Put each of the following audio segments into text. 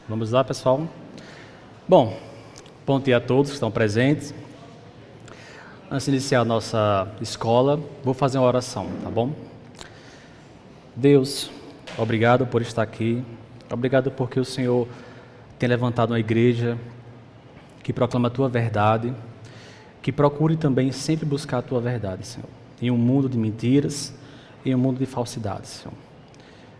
Vamos lá, pessoal? Bom dia a todos que estão presentes. Antes de iniciar a nossa escola, vou fazer uma oração, tá bom? Deus, obrigado por estar aqui. Obrigado porque o Senhor tem levantado uma igreja que proclama a Tua verdade, que procure também sempre buscar a Tua verdade, Senhor. Em um mundo de mentiras, em um mundo de falsidades, Senhor.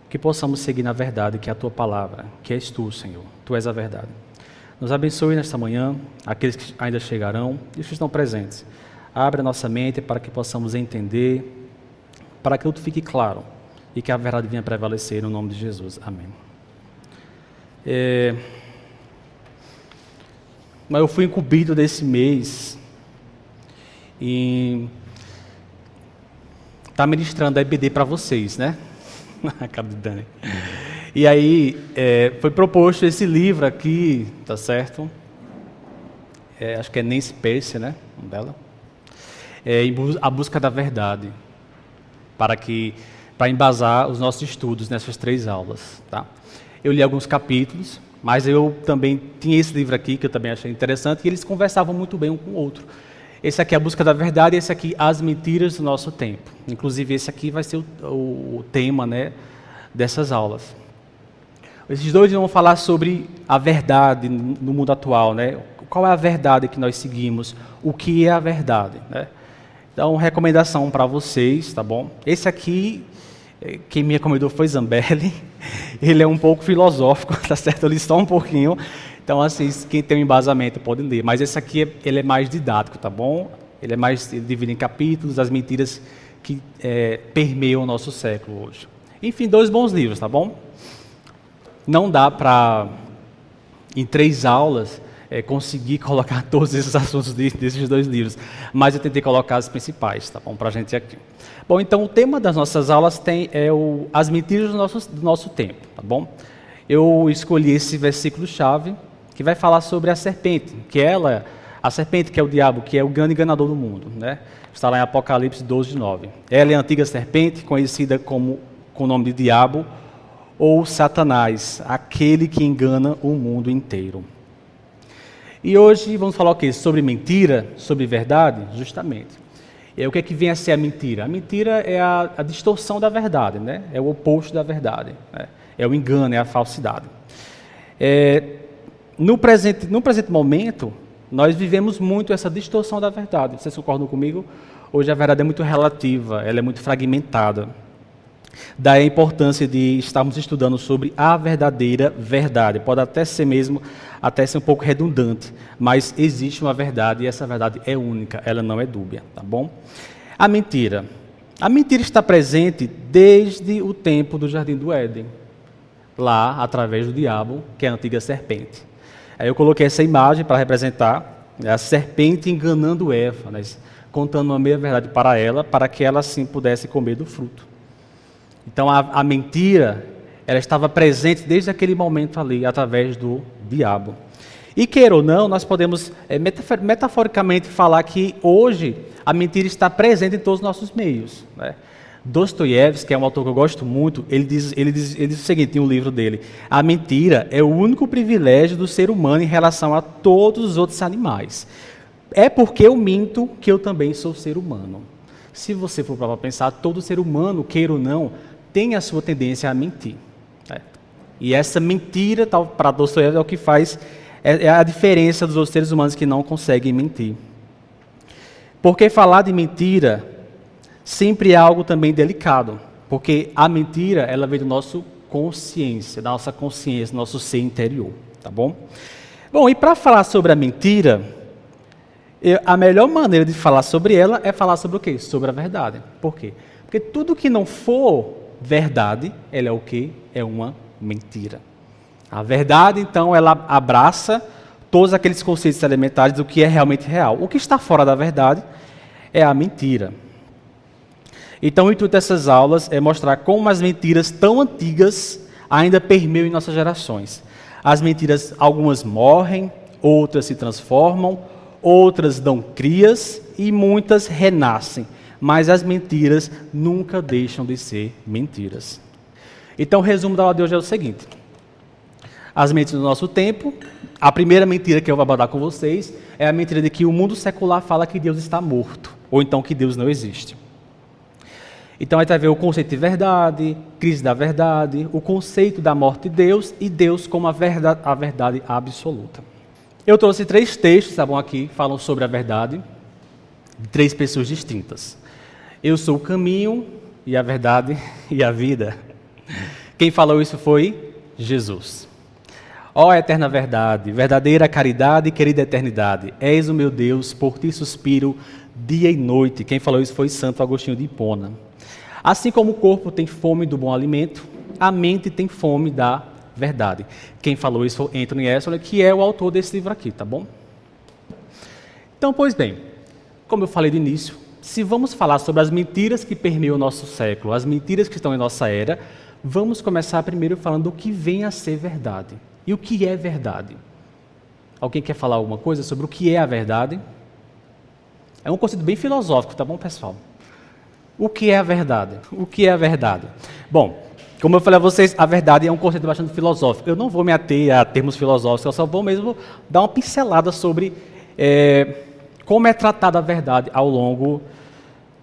Que possamos seguir na verdade, que é a Tua palavra, que és Tu, Senhor. Tu és a verdade. Nos abençoe nesta manhã, aqueles que ainda chegarão e os que estão presentes. Abre a nossa mente para que possamos entender, para que tudo fique claro e que a verdade venha prevalecer no nome de Jesus. Amém. Mas eu fui incumbido desse mês em estar ministrando a EBD para vocês, né? A cara de Dani. E aí, foi proposto esse livro aqui, tá certo? Acho que é Nancy Pearce, né? Dela. A busca da verdade. Para embasar os nossos estudos nessas 3 aulas, tá? Eu li alguns capítulos, mas eu também tinha esse livro aqui, que eu também achei interessante, e eles conversavam muito bem um com o outro. Esse aqui é a busca da verdade, e esse aqui, as mentiras do nosso tempo. Inclusive, esse aqui vai ser o tema, né, dessas aulas. Esses dois vão falar sobre a verdade no mundo atual, né? Qual é a verdade que nós seguimos? O que é a verdade, né? Então, recomendação para vocês, tá bom? Esse aqui, quem me recomendou foi Zambelli. Ele é um pouco filosófico, tá certo? Eu li só um pouquinho. Então, assim, quem tem um embasamento pode ler. Mas esse aqui, ele é mais didático, tá bom? Ele divide em capítulos, as mentiras que permeiam o nosso século hoje. Enfim, 2 bons livros, tá bom? Não dá para, em 3 aulas, conseguir colocar todos esses assuntos desses 2 livros. Mas eu tentei colocar os principais, tá bom? Para a gente aqui. Bom, então o tema das nossas aulas as mentiras do nosso tempo, tá bom? Eu escolhi esse versículo-chave, que vai falar sobre a serpente, a serpente que é o diabo, que é o grande enganador do mundo, né? Está lá em Apocalipse 12:9. Ela é a antiga serpente, conhecida com o nome de diabo, ou Satanás, aquele que engana o mundo inteiro. E hoje vamos falar o quê? Sobre mentira, sobre verdade? Justamente. O que é que vem a ser a mentira? A mentira é a distorção da verdade, né? É o oposto da verdade, né? É o engano, é a falsidade. No presente momento, nós vivemos muito essa distorção da verdade. Vocês concordam comigo? Hoje a verdade é muito relativa, ela é muito fragmentada. Daí a importância de estarmos estudando sobre a verdadeira verdade. Pode até ser um pouco redundante, mas existe uma verdade e essa verdade é única, ela não é dúbia, tá bom? A mentira. A mentira está presente desde o tempo do Jardim do Éden, lá através do diabo, que é a antiga serpente. Aí eu coloquei essa imagem para representar a serpente enganando Eva, né, contando uma meia verdade para ela, para que ela assim pudesse comer do fruto. Então, a mentira, ela estava presente desde aquele momento ali, através do diabo. E queira ou não, nós podemos metaforicamente falar que hoje a mentira está presente em todos os nossos meios, né? Dostoiévski, que é um autor que eu gosto muito, ele diz o seguinte em um livro dele: a mentira é o único privilégio do ser humano em relação a todos os outros animais. É porque eu minto que eu também sou ser humano. Se você for para pensar, todo ser humano, queira ou não, tem a sua tendência a mentir. Né? E essa mentira, para Dostoiévski, é o que faz, é a diferença dos outros seres humanos que não conseguem mentir. Porque falar de mentira sempre é algo também delicado, porque a mentira, ela vem da nossa consciência, do nosso ser interior, tá bom? Bom, e para falar sobre a mentira, a melhor maneira de falar sobre ela é falar sobre o quê? Sobre a verdade. Por quê? Porque tudo que não for verdade, ela é o quê? É uma mentira. A verdade, então, ela abraça todos aqueles conceitos elementares do que é realmente real. O que está fora da verdade é a mentira. Então, o intuito dessas aulas é mostrar como as mentiras tão antigas ainda permeiam em nossas gerações. As mentiras, algumas morrem, outras se transformam, outras dão crias e muitas renascem. Mas as mentiras nunca deixam de ser mentiras. Então, o resumo da aula de hoje é o seguinte: as mentiras do nosso tempo. A primeira mentira que eu vou abordar com vocês é a mentira de que o mundo secular fala que Deus está morto, ou então que Deus não existe. Então a gente vai ver o conceito de verdade, crise da verdade, o conceito da morte de Deus e Deus como a verdade absoluta. Eu trouxe 3 textos, tá bom, aqui, que falam sobre a verdade, de 3 pessoas distintas. Eu sou o caminho e a verdade e a vida. Quem falou isso foi Jesus. Ó eterna verdade, verdadeira caridade e querida eternidade, és o meu Deus, por ti suspiro dia e noite. Quem falou isso foi Santo Agostinho de Hipona. Assim como o corpo tem fome do bom alimento, a mente tem fome da verdade. Quem falou isso foi Anthony Esoler, que é o autor desse livro aqui, tá bom? Então, pois bem, como eu falei de início, se vamos falar sobre as mentiras que permeiam o nosso século, as mentiras que estão em nossa era, vamos começar primeiro falando do que vem a ser verdade. E o que é verdade? Alguém quer falar alguma coisa sobre o que é a verdade? É um conceito bem filosófico, tá bom, pessoal? O que é a verdade? O que é a verdade? Bom, como eu falei a vocês, a verdade é um conceito bastante filosófico. Eu não vou me ater a termos filosóficos, eu só vou mesmo dar uma pincelada sobre como é tratada a verdade ao longo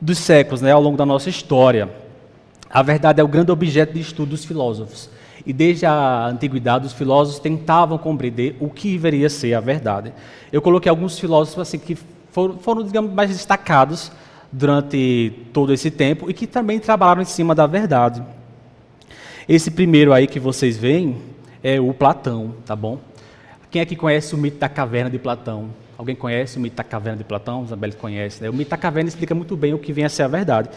dos séculos, né, ao longo da nossa história. A verdade é o grande objeto de estudo dos filósofos. E desde a antiguidade, os filósofos tentavam compreender o que deveria ser a verdade. Eu coloquei alguns filósofos assim, que foram, digamos, mais destacados durante todo esse tempo e que também trabalharam em cima da verdade. Esse primeiro aí que vocês veem é o Platão, tá bom? Quem aqui conhece o mito da caverna de Platão? Alguém conhece o mito da caverna de Platão? Isabelle conhece, né? O mito da caverna explica muito bem o que vem a ser a verdade.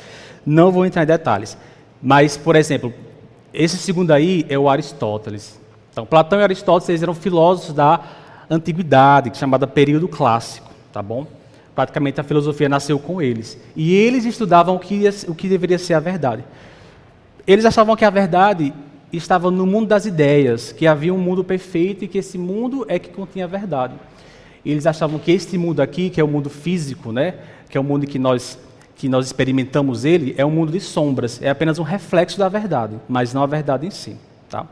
Não vou entrar em detalhes. Mas, por exemplo, esse segundo aí é o Aristóteles. Então, Platão e Aristóteles eles eram filósofos da antiguidade, chamada período clássico, tá bom? Praticamente a filosofia nasceu com eles. E eles estudavam o que deveria ser a verdade. Eles achavam que a verdade estava no mundo das ideias, que havia um mundo perfeito e que esse mundo é que continha a verdade. Eles achavam que esse mundo aqui, que é o mundo físico, né, que é o mundo que nós experimentamos ele, é um mundo de sombras, é apenas um reflexo da verdade, mas não a verdade em si. Tá?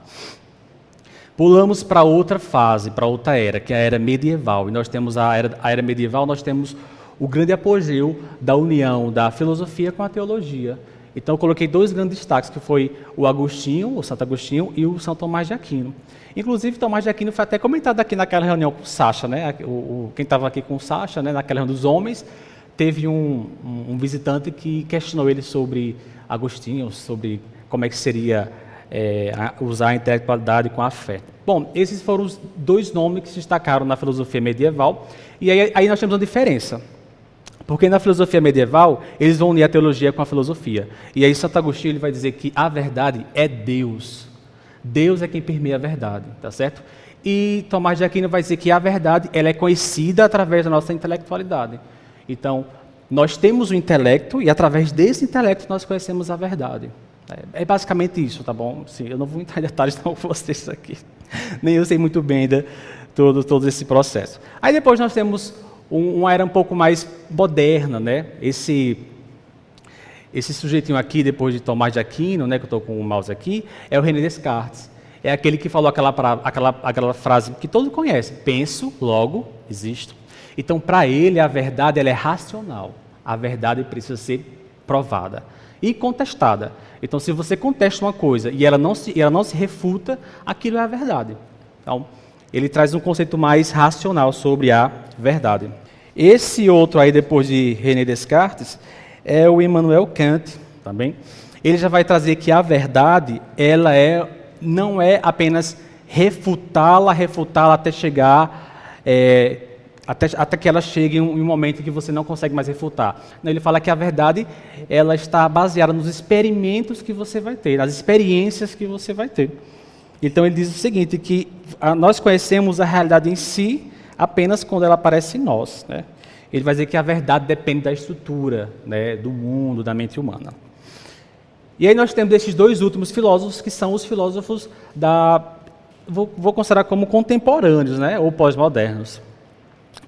Pulamos para outra fase, para outra era, que é a era medieval. E nós temos a era medieval, nós temos o grande apogeu da união da filosofia com a teologia. Então eu coloquei 2 grandes destaques, que foi o Agostinho, o Santo Agostinho, e o São Tomás de Aquino. Inclusive, Tomás de Aquino foi até comentado aqui naquela reunião com o Sacha, né? Quem estava aqui com o Sacha, né? Naquela reunião dos homens, teve um visitante que questionou ele sobre Agostinho, sobre como é que seria usar a intelectualidade com a fé. Bom, esses foram os 2 nomes que se destacaram na filosofia medieval, e aí nós temos uma diferença. Porque na filosofia medieval, eles vão unir a teologia com a filosofia. E aí Santo Agostinho ele vai dizer que a verdade é Deus. Deus é quem permeia a verdade, tá certo? E Tomás de Aquino vai dizer que a verdade ela é conhecida através da nossa intelectualidade. Então, nós temos o intelecto e através desse intelecto nós conhecemos a verdade. É basicamente isso, tá bom? Sim, eu não vou entrar em detalhes não com vocês aqui. Nem eu sei muito bem ainda todo esse processo. Aí depois nós temos uma era um pouco mais moderna, né? Esse sujeitinho aqui, depois de Tomás de Aquino, né, que eu estou com o mouse aqui, é o René Descartes. É aquele que falou aquela frase que todos conhecem: penso, logo existo. Então, para ele, a verdade ela é racional. A verdade precisa ser provada e contestada. Então, se você contesta uma coisa e ela não se refuta, aquilo é a verdade. Então, ele traz um conceito mais racional sobre a verdade. Esse outro aí, depois de René Descartes, é o Immanuel Kant, também. Ele já vai trazer que a verdade, ela não é apenas refutá-la até chegar, até que ela chegue em um momento em que você não consegue mais refutar. Não, ele fala que a verdade, ela está baseada nos experimentos que você vai ter, nas experiências que você vai ter. Então ele diz o seguinte, que nós conhecemos a realidade em si apenas quando ela aparece em nós, né? Ele vai dizer que a verdade depende da estrutura, né, do mundo, da mente humana. E aí nós temos esses 2 últimos filósofos, que são os filósofos vou considerar como contemporâneos, né, ou pós-modernos.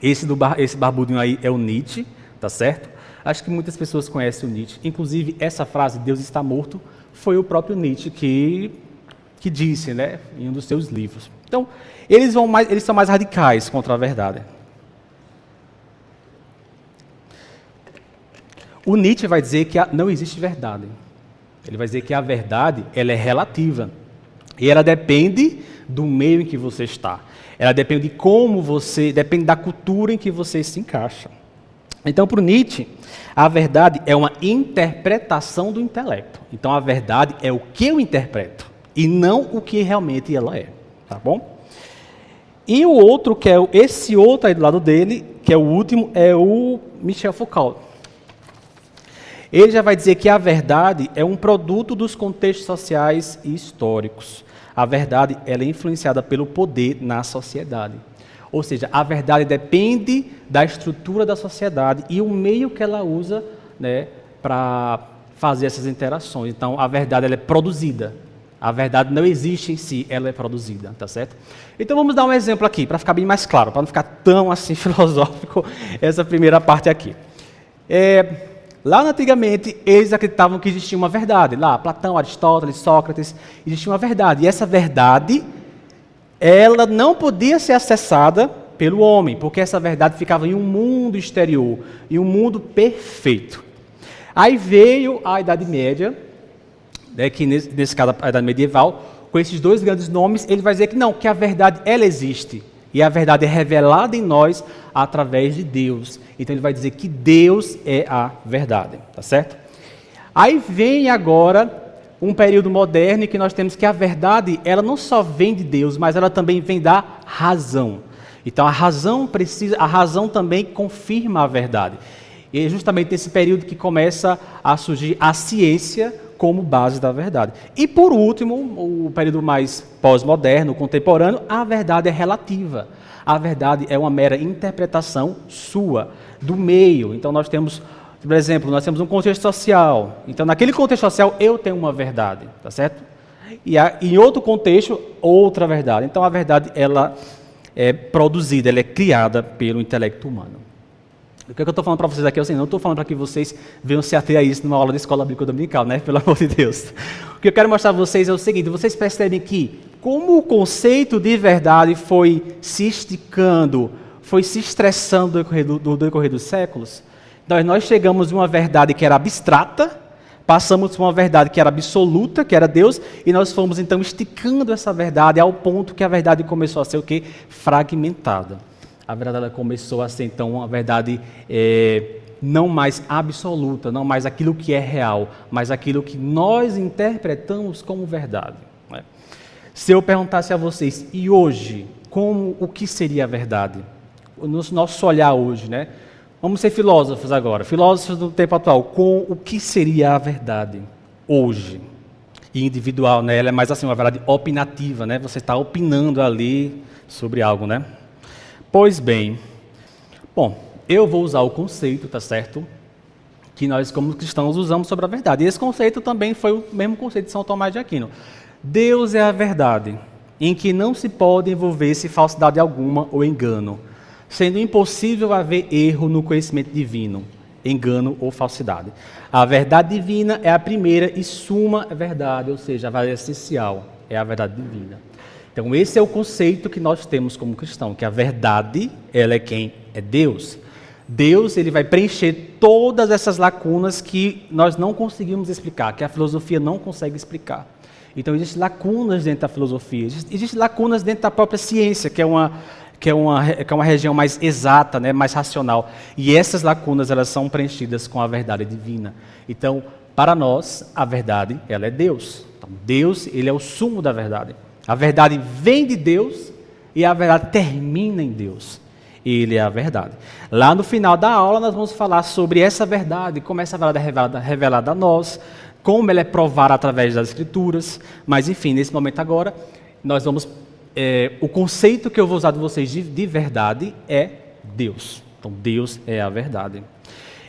Esse barbudinho aí é o Nietzsche, tá certo? Acho que muitas pessoas conhecem o Nietzsche. Inclusive, essa frase, Deus está morto, foi o próprio Nietzsche que disse, né, em um dos seus livros. Então, eles são mais radicais contra a verdade. O Nietzsche vai dizer que não existe verdade. Ele vai dizer que a verdade ela é relativa. E ela depende do meio em que você está. Ela depende de depende da cultura em que você se encaixa. Então, para o Nietzsche, a verdade é uma interpretação do intelecto. Então, a verdade é o que eu interpreto e não o que realmente ela é. Tá bom? E o outro, que é esse outro aí do lado dele, que é o último, é o Michel Foucault. Ele já vai dizer que a verdade é um produto dos contextos sociais e históricos. A verdade ela é influenciada pelo poder na sociedade. Ou seja, a verdade depende da estrutura da sociedade e o meio que ela usa, né, para fazer essas interações. Então, a verdade ela é produzida. A verdade não existe em si, ela é produzida, tá certo? Então, vamos dar um exemplo aqui, para ficar bem mais claro, para não ficar tão assim filosófico essa primeira parte aqui. Lá antigamente, eles acreditavam que existia uma verdade. Lá, Platão, Aristóteles, Sócrates, existia uma verdade. E essa verdade, ela não podia ser acessada pelo homem, porque essa verdade ficava em um mundo exterior, em um mundo perfeito. Aí veio a Idade Média, né, que nesse caso a Idade Medieval, com esses dois grandes nomes, ele vai dizer que não, que a verdade ela existe. E a verdade é revelada em nós através de Deus. Então ele vai dizer que Deus é a verdade, tá certo? Aí vem agora um período moderno em que nós temos que a verdade, ela não só vem de Deus, mas ela também vem da razão. Então a razão também confirma a verdade. E é justamente nesse período que começa a surgir a ciência como base da verdade. E por último, o período mais pós-moderno, contemporâneo, a verdade é relativa. A verdade é uma mera interpretação sua, do meio. Então nós temos, por exemplo, nós temos um contexto social. Então naquele contexto social eu tenho uma verdade, tá certo? E em outro contexto, outra verdade. Então a verdade ela é produzida, ela é criada pelo intelecto humano. O que eu estou falando para vocês aqui é assim, não estou falando para que vocês venham se ater a isso numa aula de escola bíblica dominical, né? Pelo amor de Deus. O que eu quero mostrar para vocês é o seguinte, vocês percebem que como o conceito de verdade foi se esticando, foi se estressando no decorrer dos séculos, nós chegamos de uma verdade que era abstrata, passamos por uma verdade que era absoluta, que era Deus, e nós fomos então esticando essa verdade ao ponto que a verdade começou a ser o quê? Fragmentada. A verdade ela começou a ser, então, uma verdade não mais absoluta, não mais aquilo que é real, mas aquilo que nós interpretamos como verdade. Né? Se eu perguntasse a vocês, e hoje, o que seria a verdade? O nosso olhar hoje, né? Vamos ser filósofos agora, filósofos do tempo atual, com o que seria a verdade hoje? E individual, né? Ela é mais assim, uma verdade opinativa, né? Você está opinando ali sobre algo, né? Pois bem, bom, eu vou usar o conceito, tá certo? Que nós como cristãos usamos sobre a verdade. E esse conceito também foi o mesmo conceito de São Tomás de Aquino. Deus é a verdade, em que não se pode envolver-se falsidade alguma ou engano, sendo impossível haver erro no conhecimento divino, engano ou falsidade. A verdade divina é a primeira e suma verdade, ou seja, a verdade essencial é a verdade divina. Então esse é o conceito que nós temos como cristão, que a verdade, ela é quem? É Deus. Deus, ele vai preencher todas essas lacunas que nós não conseguimos explicar, que a filosofia não consegue explicar. Então existem lacunas dentro da filosofia, existem lacunas dentro da própria ciência, que é uma região mais exata, né, mais racional. E essas lacunas, elas são preenchidas com a verdade divina. Então, para nós, a verdade, ela é Deus. Então, Deus, ele é o sumo da verdade. A verdade vem de Deus e a verdade termina em Deus. Ele é a verdade. Lá no final da aula nós vamos falar sobre essa verdade, como essa verdade é revelada a nós, como ela é provada através das Escrituras. Mas enfim, nesse momento agora, nós vamos... o conceito que eu vou usar de vocês de verdade é Deus. Então Deus é a verdade.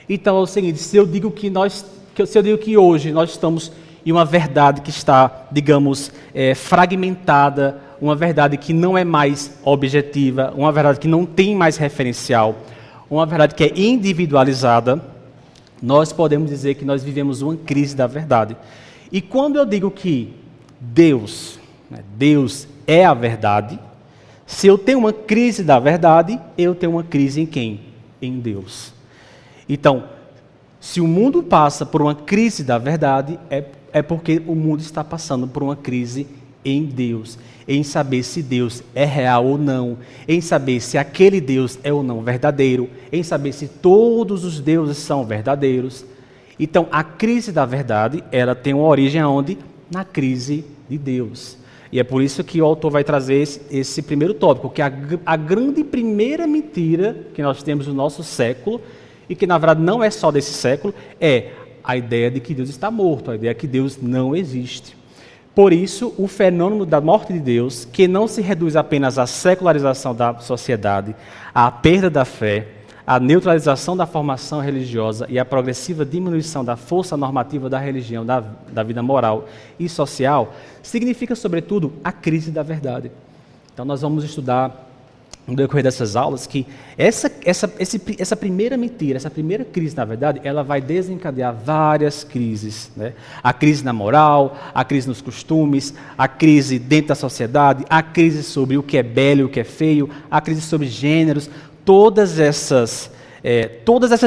Então é o seguinte, se eu digo que hoje nós estamos... e uma verdade que está, digamos, fragmentada, uma verdade que não é mais objetiva, uma verdade que não tem mais referencial, uma verdade que é individualizada, nós podemos dizer que nós vivemos uma crise da verdade. E quando eu digo que Deus é a verdade, Se eu tenho uma crise da verdade, eu tenho uma crise em quem? Em Deus. Então, se o mundo passa por uma crise da verdade, é porque o mundo está passando por uma crise em Deus, em saber se Deus é real ou não, em saber se aquele Deus é ou não verdadeiro, em saber se todos os deuses são verdadeiros. Então, a crise da verdade, ela tem uma origem aonde? Na crise de Deus. E é por isso que o autor vai trazer esse primeiro tópico, que a grande primeira mentira que nós temos no nosso século, e que na verdade não é só desse século, é a ideia de que Deus está morto, a ideia de que Deus não existe. Por isso, o fenômeno da morte de Deus, que não se reduz apenas à secularização da sociedade, à perda da fé, à neutralização da formação religiosa e à progressiva diminuição da força normativa da religião, da vida moral e social, significa, sobretudo, a crise da verdade. Então, nós vamos estudar no decorrer dessas aulas que essa primeira mentira, essa primeira crise, na verdade, ela vai desencadear várias crises, né? A crise na moral, a crise nos costumes, a crise dentro da sociedade, a crise sobre o que é belo e o que é feio, a crise sobre gêneros. Todas essas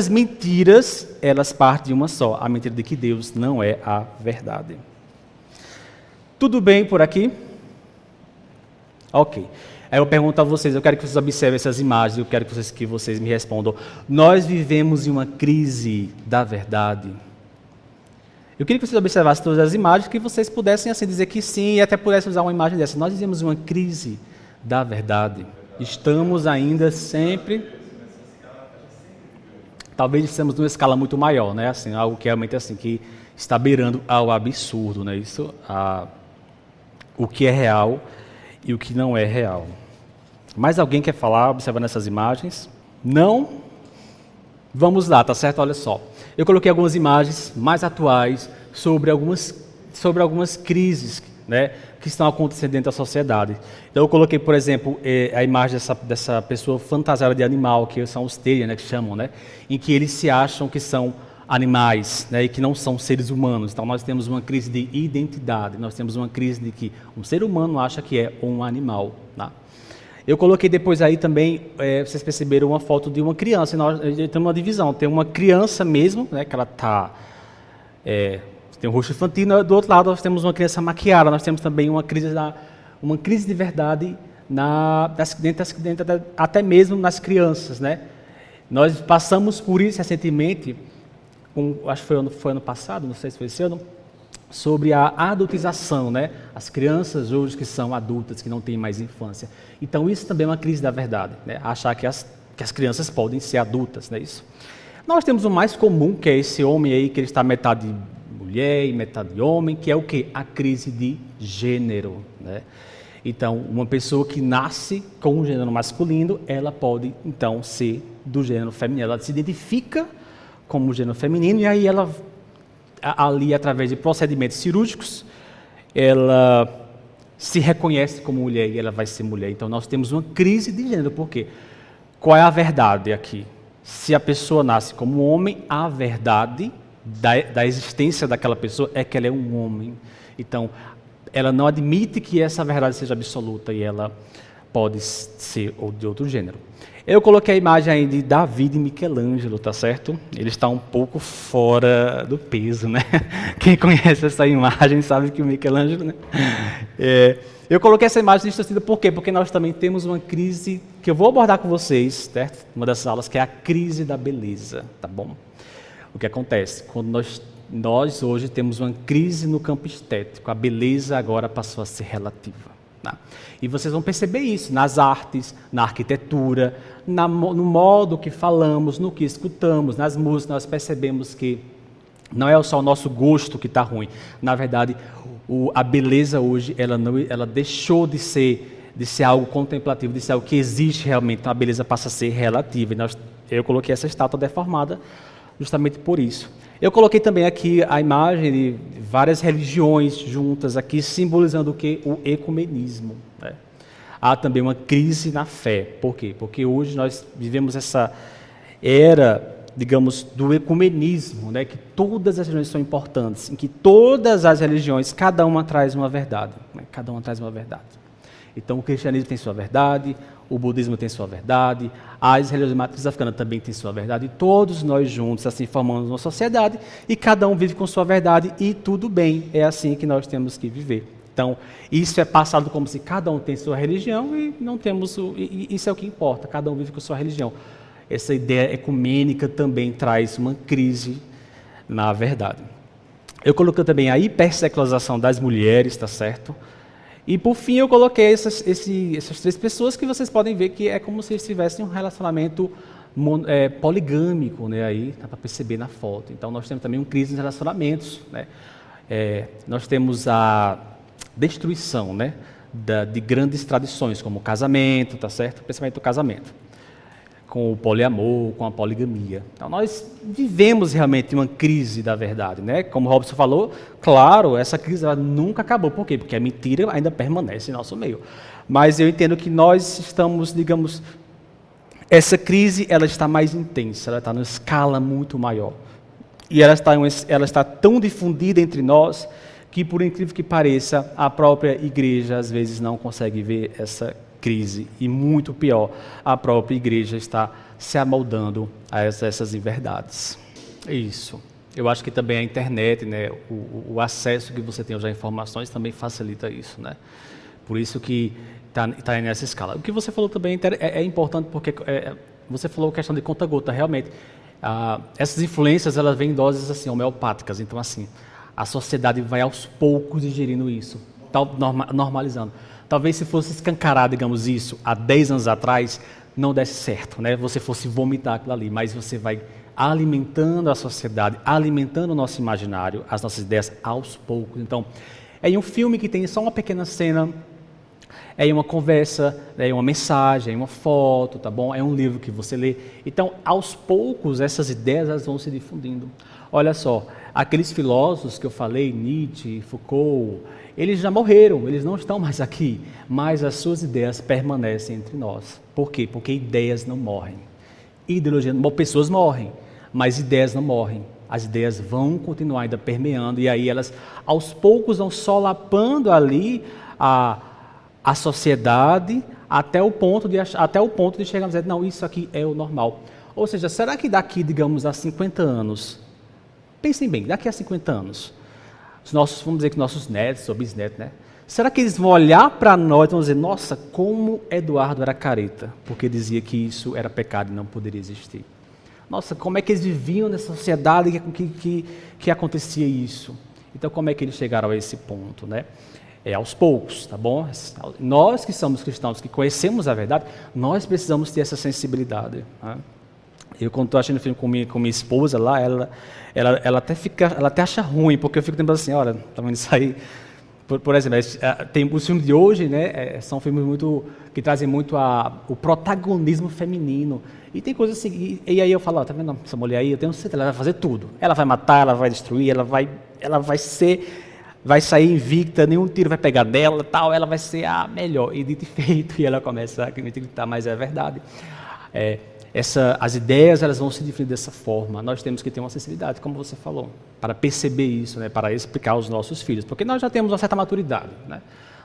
mentiras, elas partem de uma só, a mentira de que Deus não é a verdade. Tudo bem por aqui? Ok. Aí eu pergunto a vocês, eu quero que vocês observem essas imagens, eu quero que vocês me respondam. Nós vivemos em uma crise da verdade. Eu queria que vocês observassem todas as imagens, que vocês pudessem assim dizer que sim, e até pudessem usar uma imagem dessa. Nós vivemos em uma crise da verdade. Estamos ainda sempre... Talvez estamos numa escala muito maior, né? Assim, algo que realmente assim, que está beirando ao absurdo, né? Isso, o que é real e o que não é real. Mais alguém quer falar, observando essas imagens? Não? Vamos lá, tá certo? Olha só. Eu coloquei algumas imagens mais atuais sobre algumas crises, né, que estão acontecendo dentro da sociedade. Então eu coloquei, por exemplo, a imagem dessa pessoa fantasiada de animal, que são os Terrier, né, que chamam, né, em que eles se acham que são animais, né, e que não são seres humanos. Então nós temos uma crise de identidade, nós temos uma crise de que um ser humano acha que é um animal. Tá? Eu coloquei depois aí também, vocês perceberam uma foto de uma criança, nós temos uma divisão, tem uma criança mesmo, né, que ela está... tem um rosto infantil, do outro lado nós temos uma criança maquiada, nós temos também uma crise de verdade até mesmo nas crianças, né? Nós passamos por isso recentemente, acho que foi ano passado, não sei se foi esse ano, sobre a adultização, né? As crianças hoje que são adultas, que não têm mais infância. Então isso também é uma crise da verdade, né? Achar que as crianças podem ser adultas, não é isso? Nós temos o mais comum, que é esse homem aí, que ele está metade mulher e metade homem, que é o quê? A crise de gênero, né? Então, uma pessoa que nasce com um gênero masculino, ela pode, então, ser do gênero feminino. Ela se identifica como gênero feminino e aí ela, ali, através de procedimentos cirúrgicos, ela se reconhece como mulher e ela vai ser mulher. Então, nós temos uma crise de gênero. Por quê? Qual é a verdade aqui? Se a pessoa nasce como homem, a verdade da existência daquela pessoa é que ela é um homem. Então, ela não admite que essa verdade seja absoluta e ela pode ser de outro gênero. Eu coloquei a imagem aí de Davi e Michelangelo, tá certo? Ele está um pouco fora do peso, né? Quem conhece essa imagem sabe que o Michelangelo, né? Eu coloquei essa imagem distorcida por quê? Porque nós também temos uma crise que eu vou abordar com vocês, certo? Uma dessas aulas, que é a crise da beleza, tá bom? O que acontece? Quando nós hoje temos uma crise no campo estético, a beleza agora passou a ser relativa. Tá? E vocês vão perceber isso nas artes, na arquitetura, no modo que falamos, no que escutamos, nas músicas, nós percebemos que não é só o nosso gosto que está ruim. Na verdade, a beleza hoje, ela deixou de ser algo contemplativo, de ser algo que existe realmente. Então a beleza passa a ser relativa. Eu coloquei essa estátua deformada justamente por isso. Eu coloquei também aqui a imagem de várias religiões juntas aqui, simbolizando o quê? O ecumenismo. Né? Há também uma crise na fé. Por quê? Porque hoje nós vivemos essa era, digamos, do ecumenismo, né? Que todas as religiões são importantes, em que todas as religiões, cada uma traz uma verdade. Né? Cada uma traz uma verdade. Então, o cristianismo tem sua verdade, o budismo tem sua verdade, as religiões de matriz africana também têm sua verdade, e todos nós juntos, assim, formamos uma sociedade, e cada um vive com sua verdade, e tudo bem, é assim que nós temos que viver. Então, isso é passado como se cada um tem sua religião, e não temos, isso é o que importa, cada um vive com sua religião. Essa ideia ecumênica também traz uma crise na verdade. Eu coloquei também a hipersecularização das mulheres, tá certo? E por fim eu coloquei essas três pessoas que vocês podem ver que é como se eles tivessem um relacionamento poligâmico, né? Aí dá para perceber na foto. Então nós temos também uma crise nos relacionamentos, né? Nós temos a destruição, né? De grandes tradições como o casamento, tá certo? Principalmente o casamento, com o poliamor, com a poligamia. Então, nós vivemos realmente uma crise da verdade, né? Como o Robson falou, claro, essa crise ela nunca acabou. Por quê? Porque a mentira ainda permanece em nosso meio. Mas eu entendo que nós estamos, digamos, essa crise ela está mais intensa, ela está numa escala muito maior. E ela está tão difundida entre nós que, por incrível que pareça, a própria igreja às vezes não consegue ver essa crise, e muito pior, a própria igreja está se amoldando a essas inverdades. Isso. Eu acho que também a internet, né, o acesso que você tem às informações também facilita isso, né? Por isso que está nessa escala. O que você falou também é importante, porque você falou questão de conta-gota, realmente. Essas influências, elas vêm em doses assim, homeopáticas, então assim, a sociedade vai aos poucos digerindo isso, normalizando. Talvez se fosse escancarar, digamos isso, há 10 anos atrás, não desse certo, né? Você fosse vomitar aquilo ali, mas você vai alimentando a sociedade, alimentando o nosso imaginário, as nossas ideias aos poucos. Então, é um filme que tem só uma pequena cena, é uma conversa, é uma mensagem, é uma foto, tá bom? É um livro que você lê. Então, aos poucos, essas ideias elas vão se difundindo. Olha só, aqueles filósofos que eu falei, Nietzsche, Foucault, eles já morreram, eles não estão mais aqui, mas as suas ideias permanecem entre nós. Por quê? Porque ideias não morrem. Pessoas morrem, mas ideias não morrem. As ideias vão continuar ainda permeando, e aí elas, aos poucos, vão solapando ali a sociedade até o ponto de chegar a dizer, não, isso aqui é o normal. Ou seja, será que daqui, digamos, a 50 anos, pensem bem, daqui a 50 anos, vamos dizer que nossos netos ou bisnetos, né? Será que eles vão olhar para nós e vão dizer, nossa, como Eduardo era careta, porque dizia que isso era pecado e não poderia existir. Nossa, como é que eles viviam nessa sociedade que acontecia isso? Então, como é que eles chegaram a esse ponto, né? Aos poucos, tá bom? Nós que somos cristãos, que conhecemos a verdade, nós precisamos ter essa sensibilidade, né? Eu, quando estou assistindo filme com minha esposa lá, ela até acha ruim, porque eu fico lembrando assim, olha, tá vendo isso aí? Por exemplo, tem os filmes de hoje, né? São filmes que trazem muito o protagonismo feminino. E tem coisas assim, e aí eu falo, ó, tá vendo essa mulher aí? Eu tenho certeza, ela vai fazer tudo. Ela vai matar, ela vai destruir, ela vai sair invicta, nenhum tiro vai pegar nela, tal, ela vai ser a melhor. E dito e feito, e ela começa a gritar, mas é verdade. As ideias elas vão se definir dessa forma. Nós temos que ter uma sensibilidade, como você falou, para perceber isso, né, para explicar aos nossos filhos, porque nós já temos uma certa maturidade, né?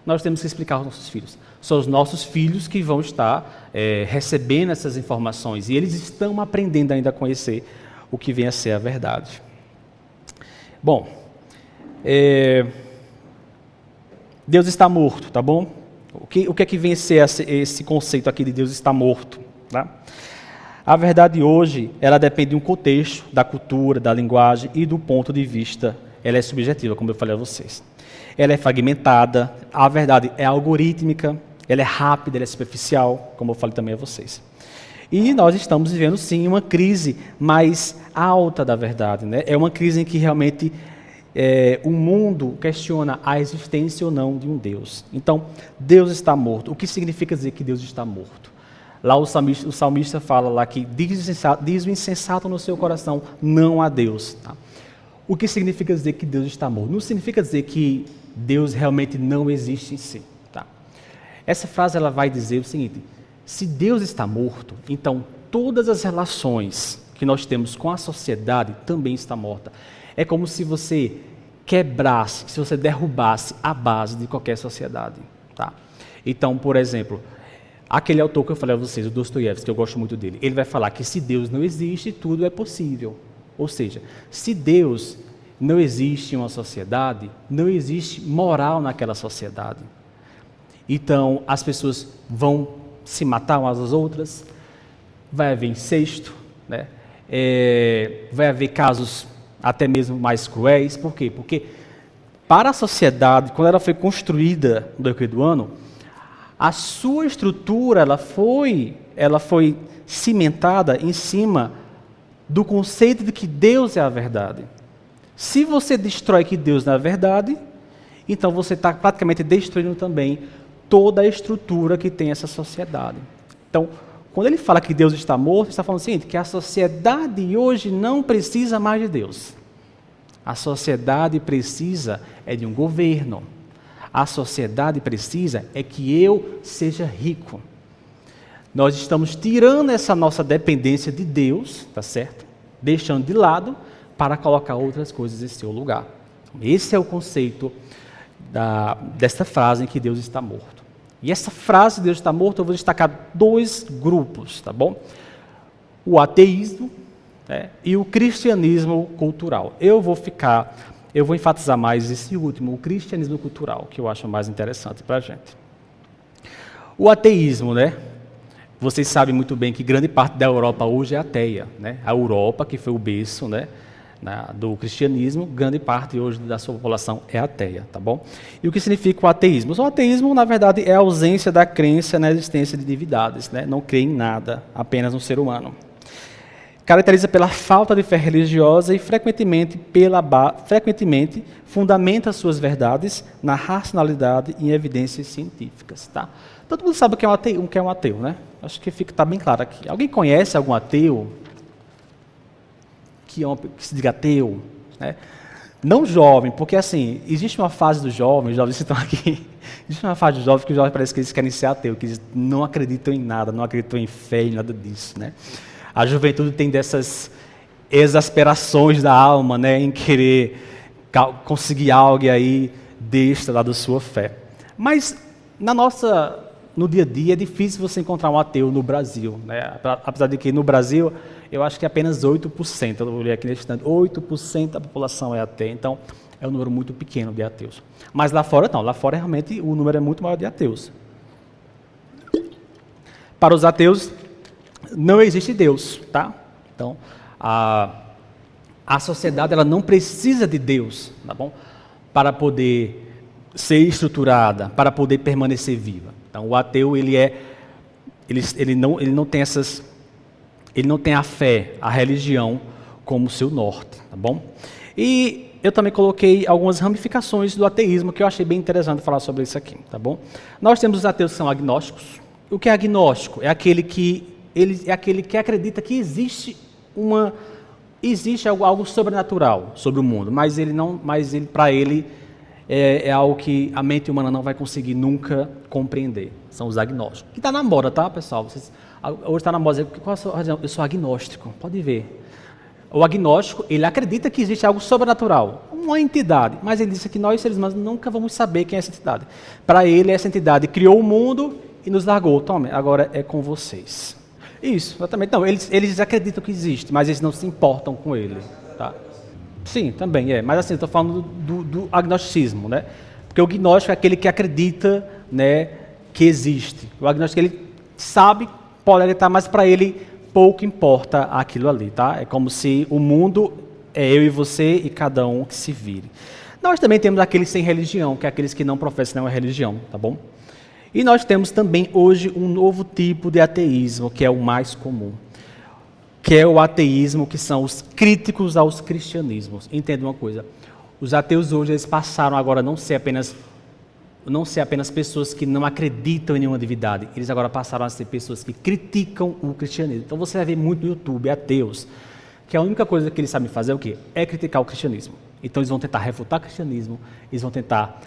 Nós temos que explicar aos nossos filhos. São os nossos filhos que vão estar recebendo essas informações, e eles estão aprendendo ainda a conhecer o que vem a ser a verdade. Bom, Deus está morto, tá bom? O que é que vem a ser esse conceito aqui de Deus está morto, tá? A verdade hoje, ela depende de um contexto, da cultura, da linguagem e do ponto de vista. Ela é subjetiva, como eu falei a vocês. Ela é fragmentada, a verdade é algorítmica, ela é rápida, ela é superficial, como eu falei também a vocês. E nós estamos vivendo, sim, uma crise mais alta da verdade, né? É uma crise em que realmente o mundo questiona a existência ou não de um Deus. Então, Deus está morto. O que significa dizer que Deus está morto? Lá o salmista fala lá que diz o insensato no seu coração, não há Deus. Tá? O que significa dizer que Deus está morto? Não significa dizer que Deus realmente não existe em si. Tá? Essa frase ela vai dizer o seguinte, se Deus está morto, então todas as relações que nós temos com a sociedade também está morta. É como se você quebrasse, se você derrubasse a base de qualquer sociedade. Tá? Então, por exemplo, aquele autor que eu falei a vocês, o Dostoiévski, que eu gosto muito dele, ele vai falar que se Deus não existe, tudo é possível. Ou seja, se Deus não existe em uma sociedade, não existe moral naquela sociedade. Então, as pessoas vão se matar umas às outras, vai haver incesto, né? Vai haver casos até mesmo mais cruéis. Por quê? Porque para a sociedade, quando ela foi construída no decorrer do ano, a sua estrutura ela foi cimentada em cima do conceito de que Deus é a verdade. Se você destrói que Deus não é a verdade, então você está praticamente destruindo também toda a estrutura que tem essa sociedade. Então, quando ele fala que Deus está morto, ele está falando o seguinte, que a sociedade hoje não precisa mais de Deus. A sociedade precisa de um governo. A sociedade precisa que eu seja rico. Nós estamos tirando essa nossa dependência de Deus, tá certo? Deixando de lado para colocar outras coisas em seu lugar. Esse é o conceito desta frase em que Deus está morto. E essa frase, Deus está morto, eu vou destacar 2 grupos, tá bom? O ateísmo, né, e o cristianismo cultural. Eu vou enfatizar mais esse último, o cristianismo cultural, que eu acho mais interessante para a gente. O ateísmo, né? Vocês sabem muito bem que grande parte da Europa hoje é ateia, né? A Europa, que foi o berço, né, do cristianismo, grande parte hoje da sua população é ateia, tá bom? E o que significa o ateísmo? O ateísmo, na verdade, é a ausência da crença na existência de divindades, né? Não crê em nada, apenas no ser humano. Caracteriza pela falta de fé religiosa e frequentemente fundamenta suas verdades na racionalidade e em evidências científicas, tá? Todo mundo sabe o que é um ateu, né? Acho que está bem claro aqui. Alguém conhece algum ateu que se diga ateu, né? Não jovem, porque assim, existe uma fase dos jovens, os jovens que estão aqui, existe uma fase dos jovens que os jovens parece que eles querem ser ateu, que eles não acreditam em nada, não acreditam em fé, em nada disso, né? A juventude tem dessas exasperações da alma, né, em querer conseguir algo aí desta lá da sua fé. Mas no dia a dia é difícil você encontrar um ateu no Brasil, né? Apesar de que no Brasil eu acho que apenas 8%, eu olhei aqui nesse instante, 8% da população é ateia, então é um número muito pequeno de ateus. Mas lá fora não, lá fora realmente o número é muito maior de ateus. Para os ateus não existe Deus, tá? Então a sociedade ela não precisa de Deus, tá bom? Para poder ser estruturada, para poder permanecer viva. Então o ateu ele não tem a fé, a religião como seu norte, tá bom? E eu também coloquei algumas ramificações do ateísmo que eu achei bem interessante falar sobre isso aqui, tá bom? Nós temos os ateus que são agnósticos. O que é agnóstico? É aquele que acredita que existe algo sobrenatural sobre o mundo, mas para ele é algo que a mente humana não vai conseguir nunca compreender. São os agnósticos. Que está na moda, tá, pessoal? Hoje está na moda. Qual é a sua razão? Eu sou agnóstico. Pode ver. O agnóstico, ele acredita que existe algo sobrenatural, uma entidade, mas ele disse que nós, seres humanos, nunca vamos saber quem é essa entidade. Para ele, essa entidade criou o mundo e nos largou. Tome, agora é com vocês. Isso, exatamente. Não, eles acreditam que existe, mas eles não se importam com ele. Tá? Sim, também é. Mas assim, estou falando do agnosticismo, né? Porque o gnóstico é aquele que acredita, né, que existe. O agnóstico, ele sabe, pode acreditar, mas para ele pouco importa aquilo ali, tá? É como se o mundo é eu e você e cada um que se vire. Nós também temos aqueles sem religião, que é aqueles que não professam nenhuma religião, tá bom? E nós temos também hoje um novo tipo de ateísmo, que é o mais comum, que é o ateísmo que são os críticos aos cristianismos. Entenda uma coisa, os ateus hoje eles passaram agora a não ser apenas pessoas que não acreditam em nenhuma divindade, eles agora passaram a ser pessoas que criticam o cristianismo. Então você vai ver muito no YouTube ateus, que a única coisa que eles sabem fazer é o quê? É criticar o cristianismo. Então eles vão tentar refutar o cristianismo, eles vão tentar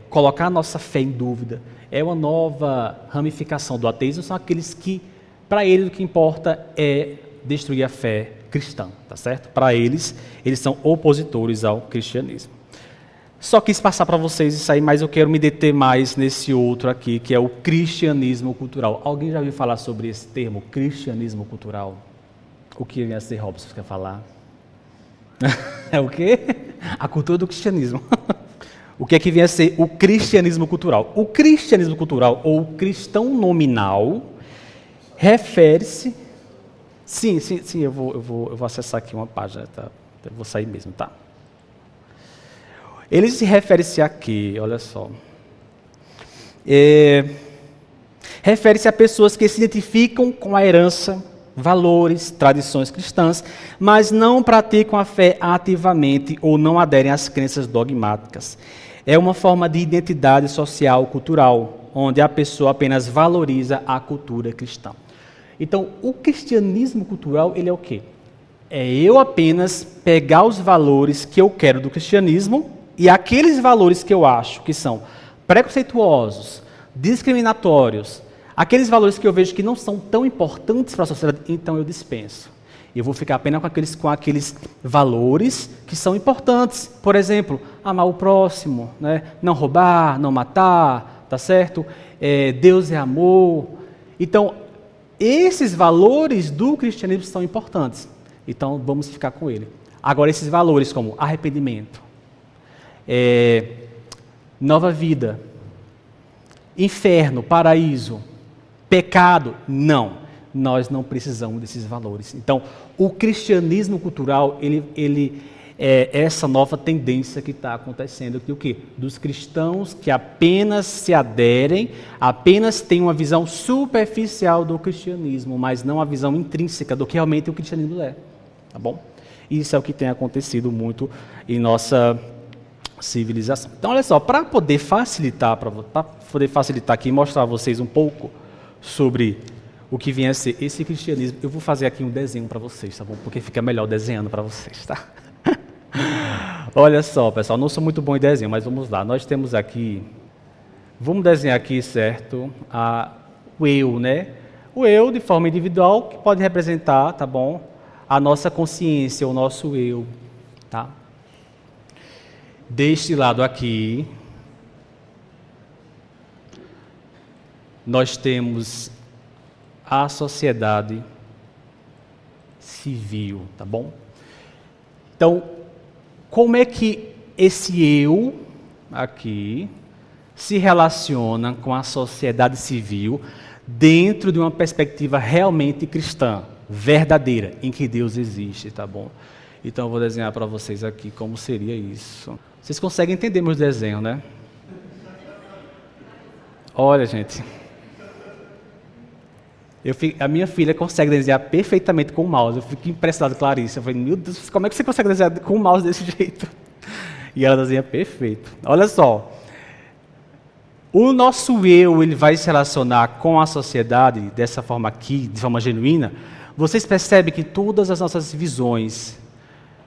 colocar a nossa fé em dúvida. É uma nova ramificação do ateísmo, são aqueles que, para eles, o que importa é destruir a fé cristã, tá certo? Para eles são opositores ao cristianismo. Só quis passar para vocês isso aí, mas eu quero me deter mais nesse outro aqui, que é o cristianismo cultural. Alguém já ouviu falar sobre esse termo, cristianismo cultural? O que vem a ser, Robson, você quer falar? É o quê? A cultura do cristianismo. O que é que vem a ser o cristianismo cultural? O cristianismo cultural, ou cristão nominal, refere-se... Sim, eu vou acessar aqui uma página, tá? Eu vou sair mesmo, tá? Ele se refere-se a quê? Olha só. Refere-se a pessoas que se identificam com a herança, valores, tradições cristãs, mas não praticam a fé ativamente ou não aderem às crenças dogmáticas. É uma forma de identidade social cultural, onde a pessoa apenas valoriza a cultura cristã. Então, o cristianismo cultural, ele é o quê? É eu apenas pegar os valores que eu quero do cristianismo e aqueles valores que eu acho que são preconceituosos, discriminatórios, aqueles valores que eu vejo que não são tão importantes para a sociedade, então eu dispenso. Eu vou ficar apenas com aqueles valores que são importantes. Por exemplo, amar o próximo, né? Não roubar, não matar, tá certo? Deus é amor. Então, esses valores do cristianismo são importantes. Então, vamos ficar com ele. Agora, esses valores como arrependimento, nova vida, inferno, paraíso, pecado, não. Nós não precisamos desses valores. Então, o cristianismo cultural, ele é essa nova tendência que está acontecendo, que o quê? Dos cristãos que apenas se aderem, apenas têm uma visão superficial do cristianismo, mas não a visão intrínseca do que realmente o cristianismo é. Tá bom? Isso é o que tem acontecido muito em nossa civilização. Então, olha só, para poder facilitar aqui e mostrar a vocês um pouco sobre o que vem a ser esse cristianismo, eu vou fazer aqui um desenho para vocês, tá bom? Porque fica melhor desenhando para vocês, tá? Olha só, pessoal, não sou muito bom em desenho, mas vamos lá. Nós temos aqui, vamos desenhar aqui, certo? O eu, né? O eu de forma individual, que pode representar, tá bom? A nossa consciência, o nosso eu, tá? Deste lado aqui, nós temos a sociedade civil, tá bom? Então, como é que esse eu aqui se relaciona com a sociedade civil dentro de uma perspectiva realmente cristã, verdadeira, em que Deus existe, tá bom? Então, eu vou desenhar para vocês aqui como seria isso. Vocês conseguem entender meus desenhos, né? Olha, gente. A minha filha consegue desenhar perfeitamente com o mouse. Eu fico impressionado, Clarice. Eu falei, meu Deus, como é que você consegue desenhar com o mouse desse jeito? E ela desenha perfeito. Olha só. O nosso eu, ele vai se relacionar com a sociedade dessa forma aqui, de forma genuína. Vocês percebem que todas as nossas visões,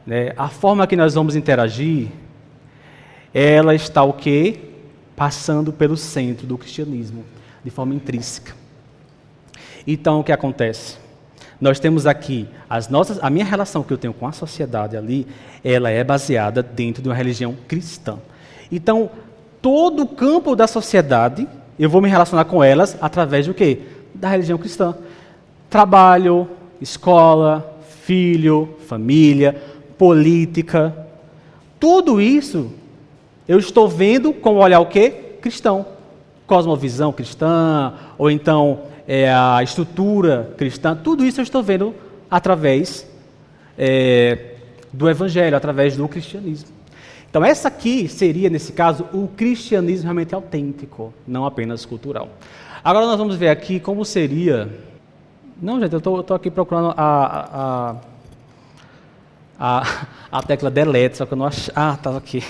né, a forma que nós vamos interagir, ela está o quê? Passando pelo centro do cristianismo, de forma intrínseca. Então, o que acontece? Nós temos aqui a minha relação que eu tenho com a sociedade ali, ela é baseada dentro de uma religião cristã. Então, todo o campo da sociedade, eu vou me relacionar com elas através do quê? Da religião cristã. Trabalho, escola, filho, família, política. Tudo isso eu estou vendo com o olhar o quê? Cristão. Cosmovisão cristã, ou então a estrutura cristã, tudo isso eu estou vendo através do Evangelho, através do cristianismo. Então, essa aqui seria, nesse caso, o cristianismo realmente autêntico, não apenas cultural. Agora nós vamos ver aqui como seria... Não, gente, eu estou aqui procurando a tecla delete, só que eu não acho... Ah, estava aqui.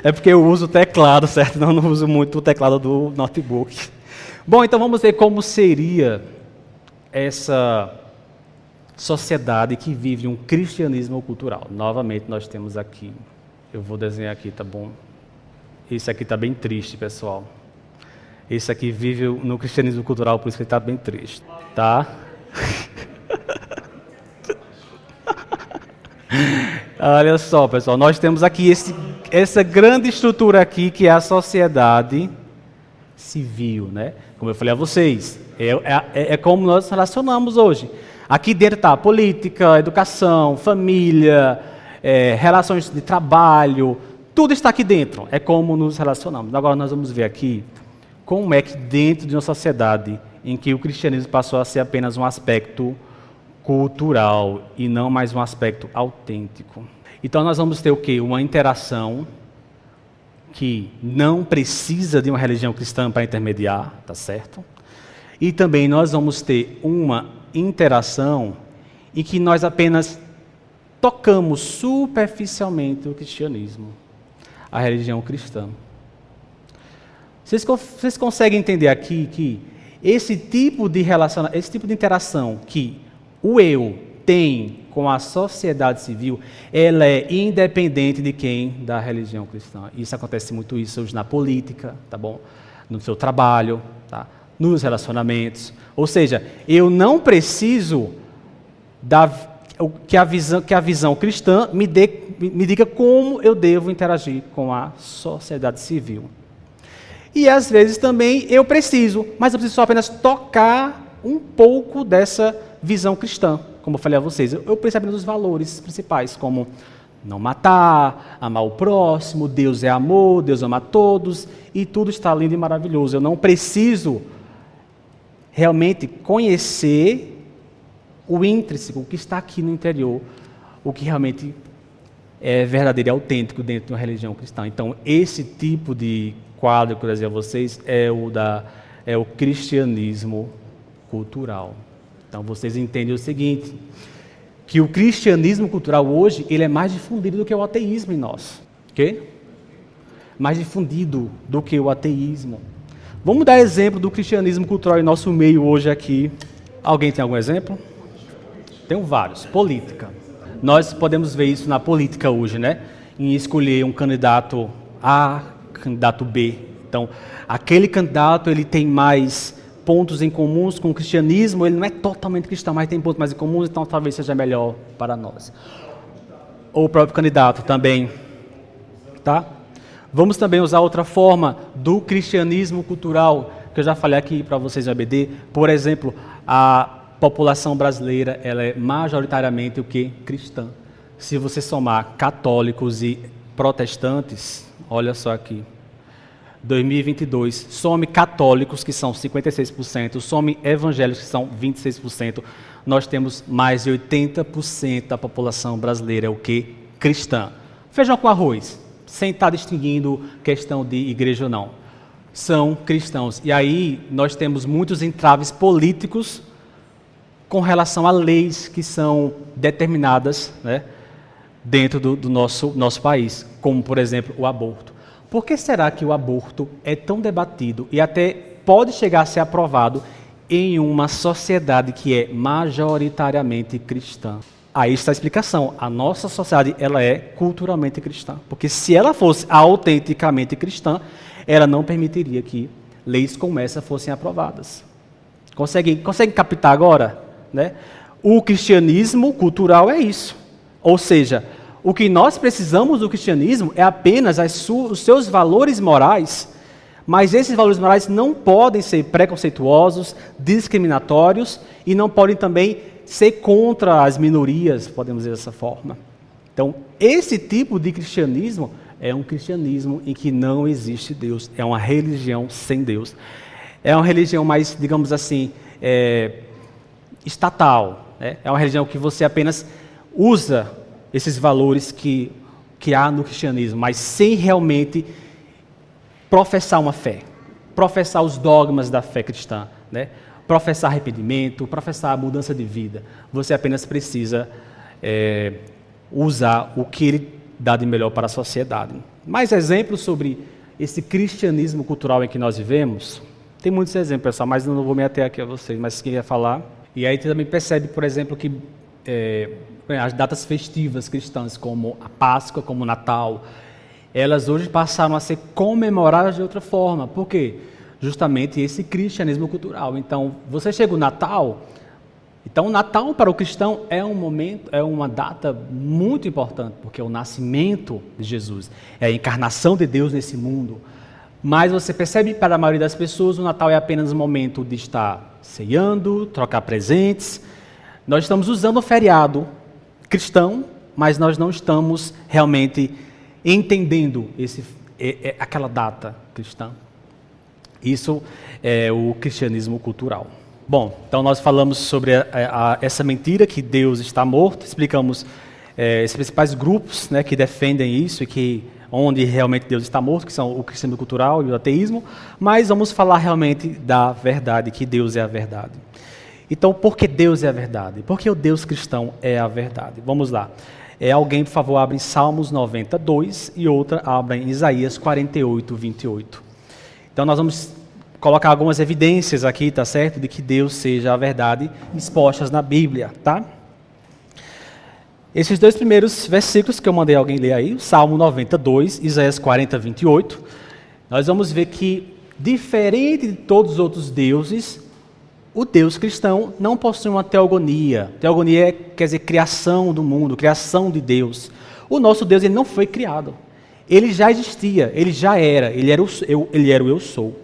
É porque eu uso o teclado, certo? Não uso muito o teclado do notebook. Bom, então vamos ver como seria essa sociedade que vive um cristianismo cultural. Novamente, nós temos aqui, eu vou desenhar aqui, tá bom? Esse aqui está bem triste, pessoal. Esse aqui vive no cristianismo cultural, por isso que ele está bem triste, tá? Olha só, pessoal, nós temos aqui essa grande estrutura aqui que é a sociedade civil, né? Como eu falei a vocês, é como nós nos relacionamos hoje. Aqui dentro está política, educação, família, relações de trabalho, tudo está aqui dentro. É como nos relacionamos. Agora nós vamos ver aqui como é que dentro de uma sociedade em que o cristianismo passou a ser apenas um aspecto cultural e não mais um aspecto autêntico. Então nós vamos ter o quê? Uma interação que não precisa de uma religião cristã para intermediar, tá certo? E também nós vamos ter uma interação em que nós apenas tocamos superficialmente o cristianismo, a religião cristã. Vocês conseguem entender aqui que esse tipo de interação que o eu tem com a sociedade civil, ela é independente de quem? Da religião cristã. Isso acontece muito isso hoje na política, tá bom? No seu trabalho, tá? Nos relacionamentos. Ou seja, eu não preciso que a visão cristã me diga como eu devo interagir com a sociedade civil. E às vezes também eu preciso, mas eu preciso só apenas tocar um pouco dessa visão cristã. Como eu falei a vocês, eu preciso apenas dos valores principais, como não matar, amar o próximo, Deus é amor, Deus ama a todos, e tudo está lindo e maravilhoso. Eu não preciso realmente conhecer o intrínseco, o que está aqui no interior, o que realmente é verdadeiro e autêntico dentro de uma religião cristã. Então, esse tipo de quadro que eu dizia a vocês é o cristianismo cultural. Então, vocês entendem o seguinte, que o cristianismo cultural hoje, ele é mais difundido do que o ateísmo em nós. Ok? Mais difundido do que o ateísmo. Vamos dar exemplo do cristianismo cultural em nosso meio hoje aqui. Alguém tem algum exemplo? Tenho vários. Política. Nós podemos ver isso na política hoje, né? Em escolher um candidato A, candidato B. Então, aquele candidato, ele tem mais pontos em comuns com o cristianismo, ele não é totalmente cristão, mas tem pontos mais em comuns, então talvez seja melhor para nós. Ou o próprio candidato também, tá? Vamos também usar outra forma do cristianismo cultural, que eu já falei aqui para vocês no ABD. Por exemplo, a população brasileira, ela é majoritariamente o que? Cristã. Se você somar católicos e protestantes, olha só aqui, 2022, some católicos, que são 56%, some evangélicos, que são 26%, nós temos mais de 80% da população brasileira, o que? Cristã. Feijão com arroz, sem estar distinguindo questão de igreja ou não. São cristãos. E aí nós temos muitos entraves políticos com relação a leis que são determinadas, né, dentro do nosso país, como, por exemplo, o aborto. Por que será que o aborto é tão debatido e até pode chegar a ser aprovado em uma sociedade que é majoritariamente cristã? Aí está a explicação. A nossa sociedade, ela é culturalmente cristã. Porque se ela fosse autenticamente cristã, ela não permitiria que leis como essa fossem aprovadas. Conseguem captar agora? Né? O cristianismo cultural é isso. Ou seja, o que nós precisamos do cristianismo é apenas os seus valores morais, mas esses valores morais não podem ser preconceituosos, discriminatórios e não podem também ser contra as minorias, podemos dizer dessa forma. Então, esse tipo de cristianismo é um cristianismo em que não existe Deus, é uma religião sem Deus. É uma religião mais, digamos assim, estatal, né? É uma religião que você apenas usa esses valores que há no cristianismo, mas sem realmente professar uma fé, professar os dogmas da fé cristã, né? Professar arrependimento, professar a mudança de vida. Você apenas precisa usar o que ele dá de melhor para a sociedade. Mais exemplos sobre esse cristianismo cultural em que nós vivemos? Tem muitos exemplos, pessoal, mas eu não vou me ater aqui a vocês, mas quem quer falar. E aí você também percebe, por exemplo, que as datas festivas cristãs, como a Páscoa, como o Natal, elas hoje passaram a ser comemoradas de outra forma. Por quê? Justamente esse cristianismo cultural. Então, você chega o Natal, Então, o Natal para o cristão é um momento, é uma data muito importante, porque é o nascimento de Jesus, é a encarnação de Deus nesse mundo. Mas você percebe que para a maioria das pessoas o Natal é apenas um momento de estar ceando, trocar presentes. Nós estamos usando o feriado cristão, mas nós não estamos realmente entendendo aquela data cristã. Isso é o cristianismo cultural. Bom, então nós falamos sobre essa mentira que Deus está morto, explicamos esses principais grupos, né, que defendem isso e que onde realmente Deus está morto, que são o cristianismo cultural e o ateísmo, mas vamos falar realmente da verdade, que Deus é a verdade. Então, por que Deus é a verdade? Porque o Deus cristão é a verdade. Vamos lá. Alguém, por favor, abre em Salmos 92 e outra abre em Isaías 48, 28. Então, nós vamos colocar algumas evidências aqui, tá certo? De que Deus seja a verdade expostas na Bíblia, tá? Esses dois primeiros versículos que eu mandei alguém ler aí, o Salmo 92, Isaías 40, 28, nós vamos ver que, diferente de todos os outros deuses, o Deus cristão não possui uma teogonia. Teogonia quer dizer criação do mundo, criação de Deus. O nosso Deus ele não foi criado. Ele já existia, ele já era, ele era o eu sou.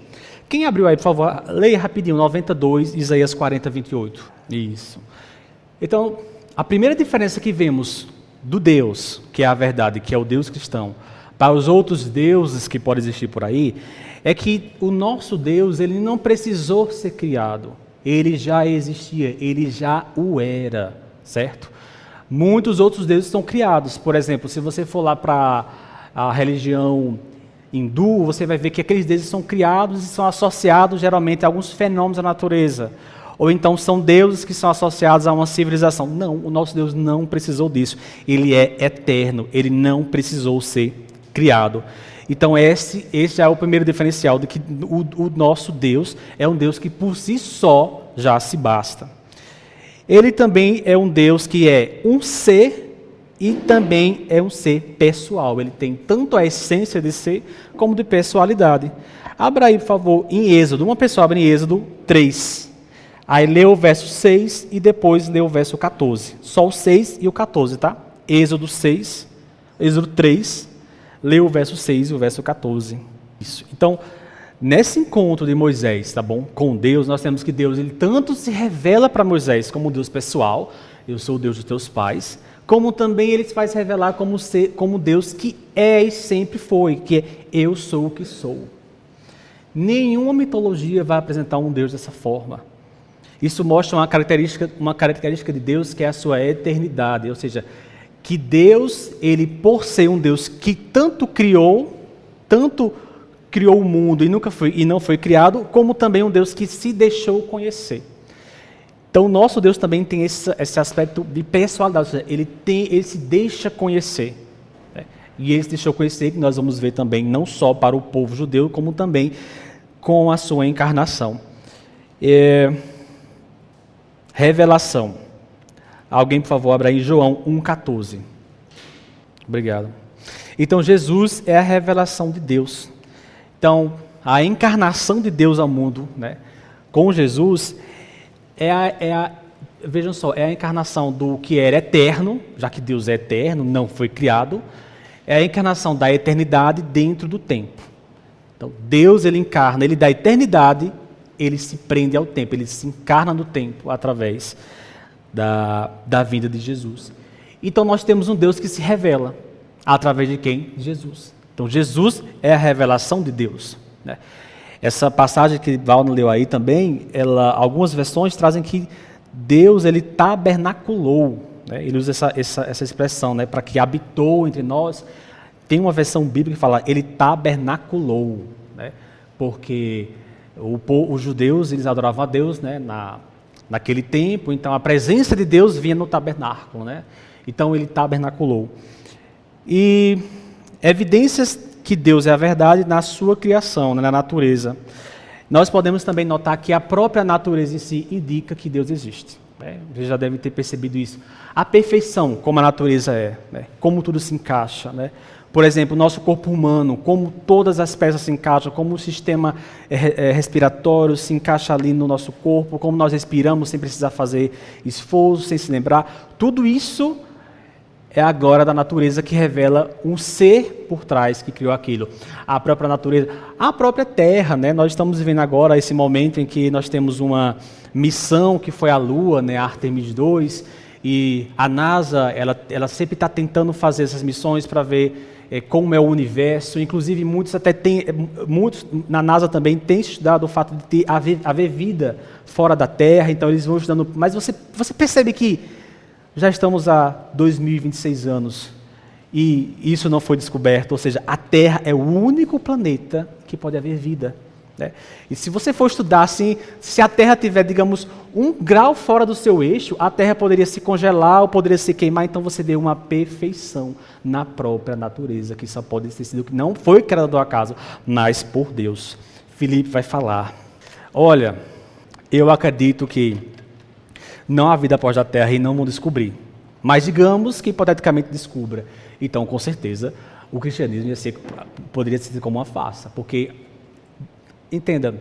Quem abriu aí, por favor, leia rapidinho, 92, Isaías 40, 28. Isso. Então, a primeira diferença que vemos do Deus, que é a verdade, que é o Deus cristão, para os outros deuses que podem existir por aí, é que o nosso Deus ele não precisou ser criado. Ele já existia, ele já o era, certo? Muitos outros deuses são criados. Por exemplo, se você for lá para a religião hindu, você vai ver que aqueles deuses são criados e são associados geralmente a alguns fenômenos da natureza. Ou então são deuses que são associados a uma civilização. Não, o nosso Deus não precisou disso. Ele é eterno, ele não precisou ser criado. Então esse é o primeiro diferencial, de que o nosso Deus é um Deus que por si só já se basta. Ele também é um Deus que é um ser e também é um ser pessoal. Ele tem tanto a essência de ser como de pessoalidade. Abra aí, por favor, em Êxodo. Uma pessoa abre em Êxodo 3. Aí lê o verso 6 e depois lê o verso 14. Só o 6 e o 14, tá? Êxodo 6, Êxodo 3, lê o verso 6 e o verso 14. Isso. Então, nesse encontro de Moisés, tá bom? Com Deus, nós temos que Deus, ele tanto se revela para Moisés como Deus pessoal, eu sou o Deus dos teus pais, como também ele se faz revelar como Deus que é e sempre foi, que é eu sou o que sou. Nenhuma mitologia vai apresentar um Deus dessa forma. Isso mostra uma característica de Deus que é a sua eternidade, ou seja, que Deus, ele por ser um Deus que tanto criou o mundo e não foi criado, como também um Deus que se deixou conhecer. Então, o nosso Deus também tem esse aspecto de pessoalidade, ou seja, ele se deixa conhecer. Né? E ele se deixou conhecer, que nós vamos ver também, não só para o povo judeu, como também com a sua encarnação. Revelação. Alguém, por favor, abra aí João 1,14. Obrigado. Então, Jesus é a revelação de Deus. Então, a encarnação de Deus ao mundo, né, com Jesus, vejam só, é a encarnação do que era eterno, já que Deus é eterno, não foi criado, é a encarnação da eternidade dentro do tempo. Então, Deus, ele encarna, ele dá eternidade, ele se prende ao tempo, ele se encarna no tempo através da vinda de Jesus. Então nós temos um Deus que se revela através de quem? Jesus. Então Jesus é a revelação de Deus. Né? Essa passagem que Valno leu aí também, algumas versões trazem que Deus ele tabernaculou. Né? Ele usa essa expressão, né? Para que habitou entre nós. Tem uma versão bíblica que fala, ele tabernaculou. Né? Porque os judeus eles adoravam a Deus, né? Naquele tempo, então a presença de Deus vinha no tabernáculo, né? Então ele tabernaculou. E evidências que Deus é a verdade na sua criação, né? Na natureza. Nós podemos também notar que a própria natureza em si indica que Deus existe. Né? Vocês já devem ter percebido isso. A perfeição, como a natureza é, né? Como tudo se encaixa, né? Por exemplo, o nosso corpo humano, como todas as peças se encaixam, como o sistema respiratório se encaixa ali no nosso corpo, como nós respiramos sem precisar fazer esforço, sem se lembrar. Tudo isso é a glória da natureza que revela um ser por trás que criou aquilo. A própria natureza, a própria Terra, né? Nós estamos vivendo agora esse momento em que nós temos uma missão que foi a Lua, né? A Artemis 2, e a NASA, ela sempre está tentando fazer essas missões para ver como é o universo. Inclusive, muitos na NASA também têm estudado o fato de haver vida fora da Terra, então eles vão estudando. Mas você percebe que já estamos há 2026 anos e isso não foi descoberto, ou seja, a Terra é o único planeta que pode haver vida. Né? E se você for estudar assim, se a Terra tiver, digamos, 1 grau fora do seu eixo, a Terra poderia se congelar ou poderia se queimar, então você vê uma perfeição na própria natureza, que só pode ter sido, que não foi criada do acaso, mas por Deus. Filipe vai falar, olha, eu acredito que não há vida após a Terra e não vão descobrir. Mas digamos que hipoteticamente descubra. Então, com certeza, o cristianismo poderia ser como uma farsa. Porque, entenda,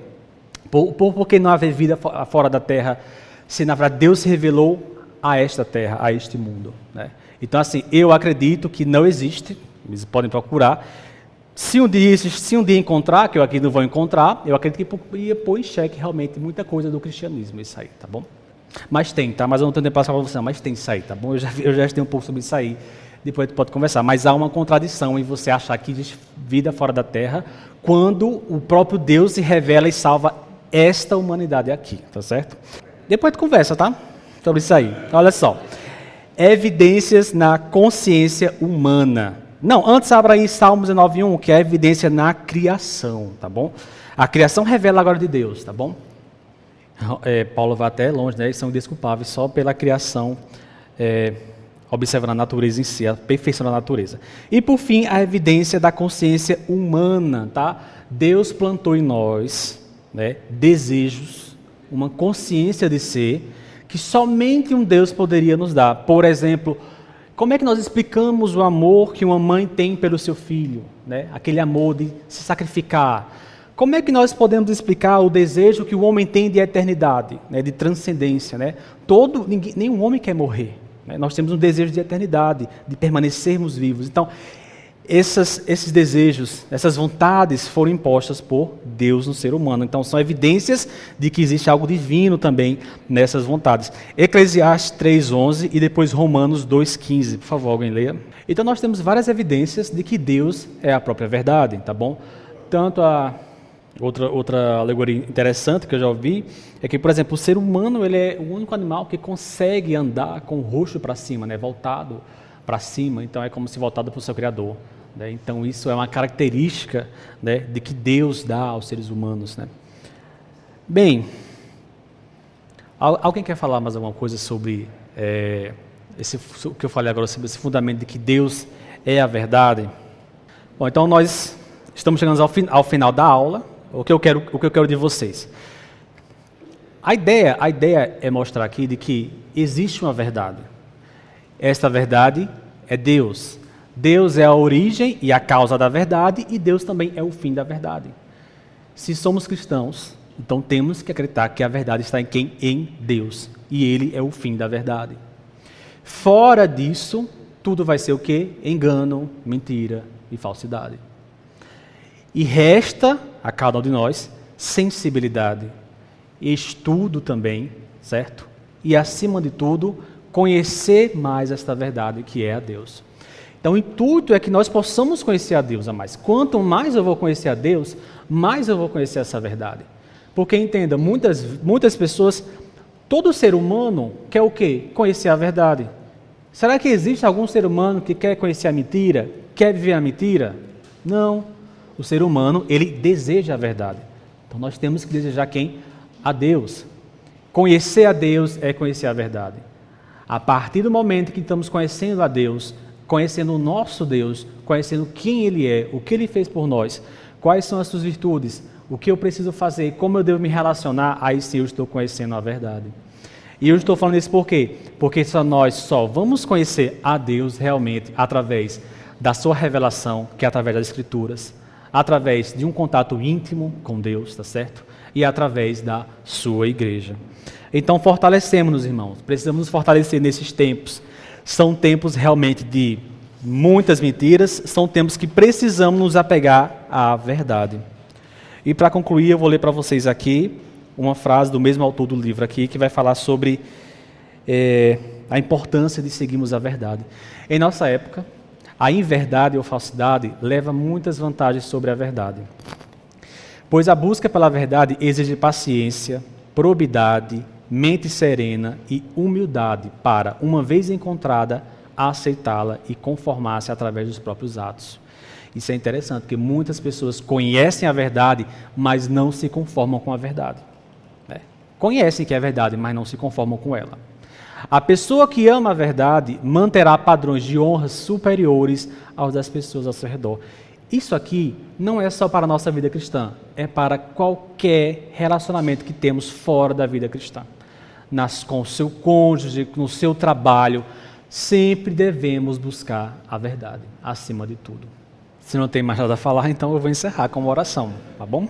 por que não haver vida fora da Terra, se na verdade Deus se revelou a esta Terra, a este mundo? Né? Então, assim, eu acredito que não existe, eles podem procurar. Se um dia encontrar, que eu aqui não vou encontrar, eu acredito que ia pôr em xeque realmente muita coisa do cristianismo, isso aí, tá bom? Mas tem, tá? Mas eu não tenho tempo para passar para você, mas tem isso aí, tá bom? Eu já estudei um pouco sobre isso aí, depois a gente pode conversar. Mas há uma contradição em você achar que existe vida fora da Terra, quando o próprio Deus se revela e salva esta humanidade aqui, tá certo? Depois a gente conversa, tá? Sobre isso aí. Olha só. Evidências na consciência humana. Não, antes abra aí Salmos 19:1, que é a evidência na criação, tá bom? A criação revela a glória de Deus, tá bom? Paulo vai até longe, né? Eles são indesculpáveis só pela criação, observando a natureza em si, a perfeição da natureza. E por fim, a evidência da consciência humana, tá? Deus plantou em nós, né, desejos, uma consciência de ser, que somente um Deus poderia nos dar. Por exemplo, como é que nós explicamos o amor que uma mãe tem pelo seu filho, né? Aquele amor de se sacrificar. Como é que nós podemos explicar o desejo que o homem tem de eternidade, né, de transcendência? Né? Nenhum homem quer morrer. Né? Nós temos um desejo de eternidade, de permanecermos vivos. Então, esses desejos, essas vontades foram impostas por Deus no ser humano. Então, são evidências de que existe algo divino também nessas vontades. Eclesiastes 3:11 e depois Romanos 2:15. Por favor, alguém leia. Então, nós temos várias evidências de que Deus é a própria verdade, tá bom? Tanto Outra alegoria interessante que eu já ouvi é que, por exemplo, o ser humano ele é o único animal que consegue andar com o rosto para cima, né, voltado para cima, então é como se voltado para o seu Criador. Né? Então isso é uma característica, né, de que Deus dá aos seres humanos. Né? Bem, alguém quer falar mais alguma coisa sobre o que eu falei agora, sobre esse fundamento de que Deus é a verdade? Bom, então nós estamos chegando ao final da aula. O que eu quero de vocês? A ideia é mostrar aqui de que existe uma verdade. Esta verdade é Deus. Deus é a origem e a causa da verdade e Deus também é o fim da verdade. Se somos cristãos, então temos que acreditar que a verdade está em quem? Em Deus. E Ele é o fim da verdade. Fora disso, tudo vai ser o quê? Engano, mentira e falsidade. E resta a cada um de nós sensibilidade, estudo também, certo? E acima de tudo, conhecer mais esta verdade que é a Deus. Então o intuito é que nós possamos conhecer a Deus a mais. Quanto mais eu vou conhecer a Deus, mais eu vou conhecer essa verdade. Porque entenda, muitas pessoas, todo ser humano quer o quê? Conhecer a verdade. Será que existe algum ser humano que quer conhecer a mentira? Quer viver a mentira? Não. O ser humano, ele deseja a verdade. Então nós temos que desejar quem? A Deus. Conhecer a Deus é conhecer a verdade. A partir do momento que estamos conhecendo a Deus, conhecendo o nosso Deus, conhecendo quem Ele é, o que Ele fez por nós, quais são as suas virtudes, o que eu preciso fazer, como eu devo me relacionar, aí sim eu estou conhecendo a verdade. E eu estou falando isso por quê? Porque nós só vamos conhecer a Deus realmente através da sua revelação, que é através das Escrituras, através de um contato íntimo com Deus, tá certo? E através da sua igreja. Então, fortalecemos-nos, irmãos. Precisamos nos fortalecer nesses tempos. São tempos realmente de muitas mentiras, são tempos que precisamos nos apegar à verdade. E para concluir, eu vou ler para vocês aqui uma frase do mesmo autor do livro aqui, que vai falar sobre a importância de seguirmos a verdade. Em nossa época, a inverdade ou falsidade leva muitas vantagens sobre a verdade. Pois a busca pela verdade exige paciência, probidade, mente serena e humildade para, uma vez encontrada, aceitá-la e conformar-se através dos próprios atos. Isso é interessante, porque muitas pessoas conhecem a verdade, mas não se conformam com a verdade. Conhecem que é verdade, mas não se conformam com ela. A pessoa que ama a verdade manterá padrões de honra superiores aos das pessoas ao seu redor. Isso aqui não é só para a nossa vida cristã, é para qualquer relacionamento que temos fora da vida cristã. Com o seu cônjuge, no seu trabalho, sempre devemos buscar a verdade, acima de tudo. Se não tem mais nada a falar, então eu vou encerrar com uma oração, tá bom?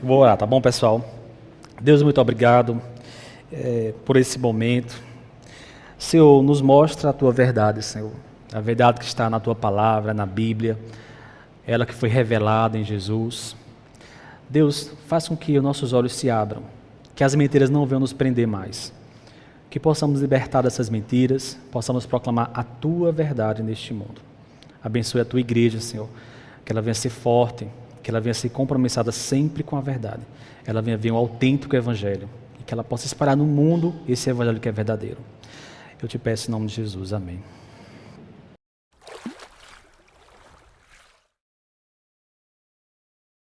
Vou orar, tá bom, pessoal? Deus, muito obrigado por esse momento. Senhor, nos mostra a Tua verdade, Senhor. A verdade que está na Tua palavra, na Bíblia, ela que foi revelada em Jesus. Deus, faz com que os nossos olhos se abram, que as mentiras não venham nos prender mais, que possamos libertar dessas mentiras, possamos proclamar a Tua verdade neste mundo. Abençoe a Tua igreja, Senhor, que ela venha ser forte, que ela venha ser compromissada sempre com a verdade, ela venha ver um autêntico evangelho, e que ela possa espalhar no mundo esse evangelho que é verdadeiro. Eu te peço em nome de Jesus, amém.